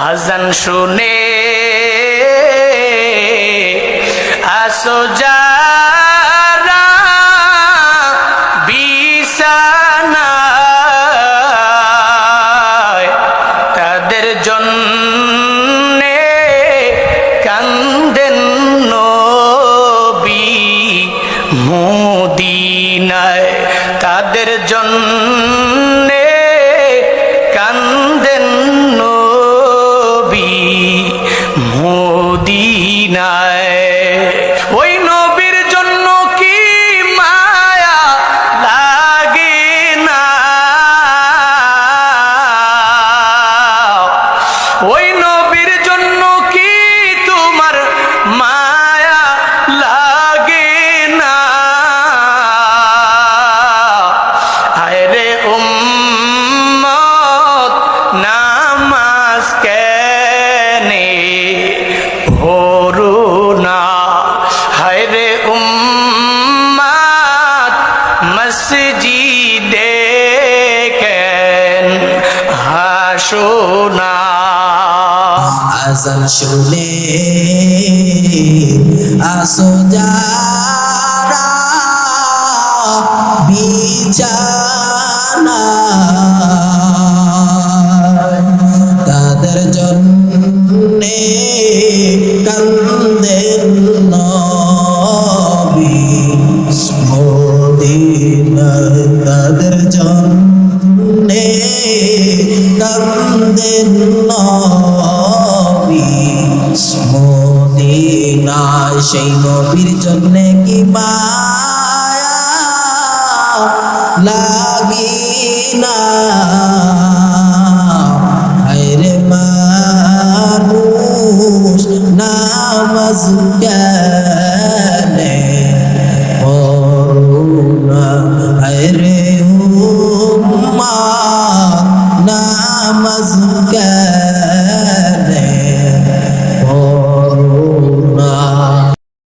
আজান শুনে আসো যারা বিছানায়, তাদের জন্যে কান্দেন নবী মদিনায়, তাদের জন্যে কান্দেন নবী মদিনায়। ওই নবীর জন্য কি মায়া লাগে না, ওই নবীর জন্য কি তোমার মায়া লাগে না। আরে উম্মত নামাজ কেনে ভরো না, হায়রে উম্মত মসজিদে কেন হাসো না। আজান শুনে আসো যারা বিছানায়, তাদের জন্যে কান্দেন নবী মদিনায়, তাদের জন্যে কান্দেন নবী মদিনায়। সেই নবীর জন্যে কি মায়া লাগি না, আরে মানুষ নামাজ কেনে পড়ো না।